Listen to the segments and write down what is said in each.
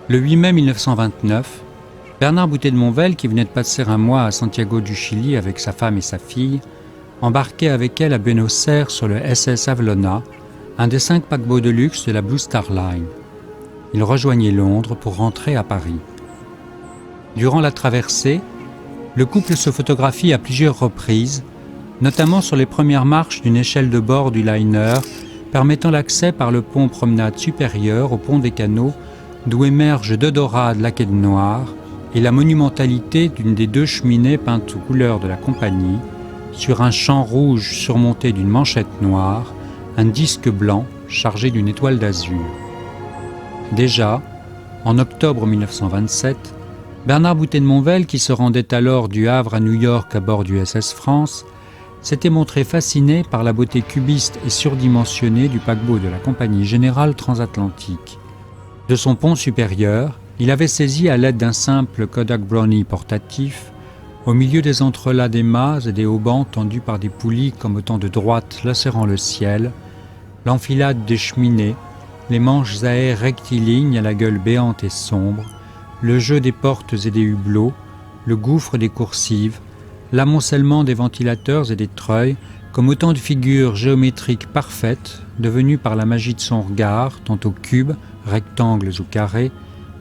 Le 8 mai 1929, Bernard Boutet de Monvel, qui venait de passer un mois à Santiago du Chili avec sa femme et sa fille, embarquait avec elle à Buenos Aires sur le SS Avalona, un des 5 paquebots de luxe de la Blue Star Line. Il rejoignait Londres pour rentrer à Paris. Durant la traversée, le couple se photographie à plusieurs reprises, notamment sur les premières marches d'une échelle de bord du liner, permettant l'accès par le pont promenade supérieur au pont des Canaux, d'où émergent deux dorades laquées de noir et la monumentalité d'une des 2 cheminées peintes aux couleurs de la compagnie, sur un champ rouge surmonté d'une manchette noire, un disque blanc chargé d'une étoile d'azur. Déjà, en octobre 1927, Bernard Boutet de Monvel, qui se rendait alors du Havre à New York à bord du SS France, s'était montré fasciné par la beauté cubiste et surdimensionnée du paquebot de la Compagnie Générale Transatlantique. De son pont supérieur, il avait saisi à l'aide d'un simple Kodak Brownie portatif, au milieu des entrelacs des mâts et des haubans tendus par des poulies comme autant de droites lacérant le ciel, l'enfilade des cheminées, les manches à air rectilignes à la gueule béante et sombre, le jeu des portes et des hublots, le gouffre des coursives, l'amoncellement des ventilateurs et des treuils, comme autant de figures géométriques parfaites, devenues par la magie de son regard, tantôt cubes, rectangles ou carrés,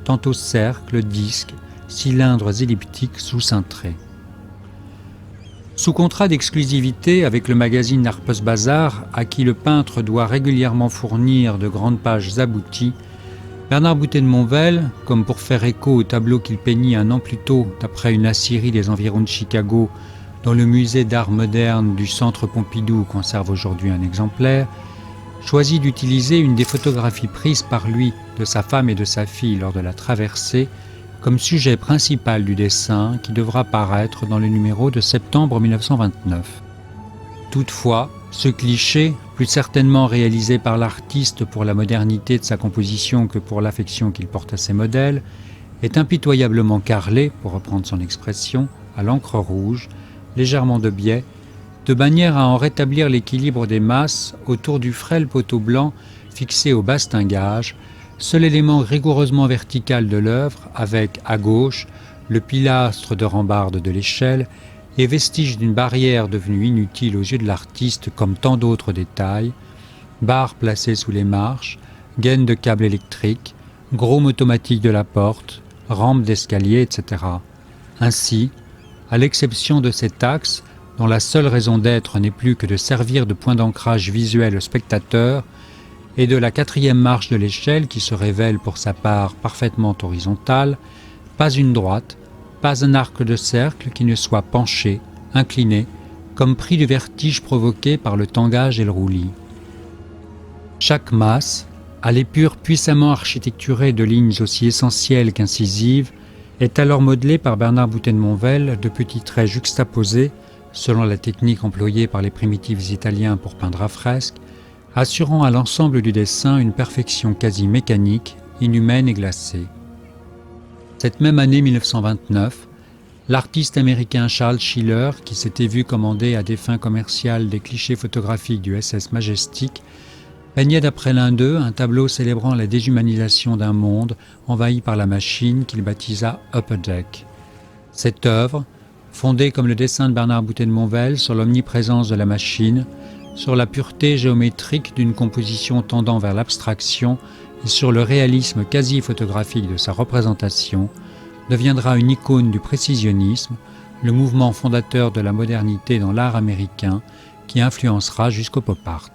tantôt cercles, disques, cylindres elliptiques sous-cintrés. Sous contrat d'exclusivité avec le magazine Harper's Bazaar, à qui le peintre doit régulièrement fournir de grandes pages abouties, Bernard Boutet de Monvel, comme pour faire écho au tableau qu'il peignit un an plus tôt d'après une Assyrie des environs de Chicago, dont le musée d'art moderne du Centre Pompidou conserve aujourd'hui un exemplaire, choisit d'utiliser une des photographies prises par lui de sa femme et de sa fille lors de la traversée comme sujet principal du dessin qui devra paraître dans le numéro de septembre 1929. Toutefois, ce cliché, plus certainement réalisé par l'artiste pour la modernité de sa composition que pour l'affection qu'il porte à ses modèles, est impitoyablement carrelé, pour reprendre son expression, à l'encre rouge, légèrement de biais, de manière à en rétablir l'équilibre des masses autour du frêle poteau blanc fixé au bastingage, seul élément rigoureusement vertical de l'œuvre, avec, à gauche, le pilastre de rambarde de l'échelle et vestige d'une barrière devenue inutile aux yeux de l'artiste comme tant d'autres détails, barres placées sous les marches, gaines de câbles électriques, gros automatique de la porte, rampes d'escalier, etc. Ainsi, à l'exception de cet axe, dont la seule raison d'être n'est plus que de servir de point d'ancrage visuel au spectateur, et de la 4e marche de l'échelle qui se révèle pour sa part parfaitement horizontale, pas une droite, pas un arc de cercle qui ne soit penché, incliné, comme pris du vertige provoqué par le tangage et le roulis. Chaque masse, à l'épure puissamment architecturée de lignes aussi essentielles qu'incisives, est alors modelée par Bernard Boutet de Monvel de petits traits juxtaposés, selon la technique employée par les primitifs italiens pour peindre à fresque, assurant à l'ensemble du dessin une perfection quasi mécanique, inhumaine et glacée. Cette même année 1929, l'artiste américain Charles Schiller, qui s'était vu commander à des fins commerciales des clichés photographiques du SS Majestic, peignait d'après l'un d'eux un tableau célébrant la déshumanisation d'un monde envahi par la machine qu'il baptisa Upper Deck. Cette œuvre, fondée comme le dessin de Bernard Boutet de Monvel sur l'omniprésence de la machine, sur la pureté géométrique d'une composition tendant vers l'abstraction et sur le réalisme quasi-photographique de sa représentation, deviendra une icône du précisionnisme, le mouvement fondateur de la modernité dans l'art américain qui influencera jusqu'au pop art.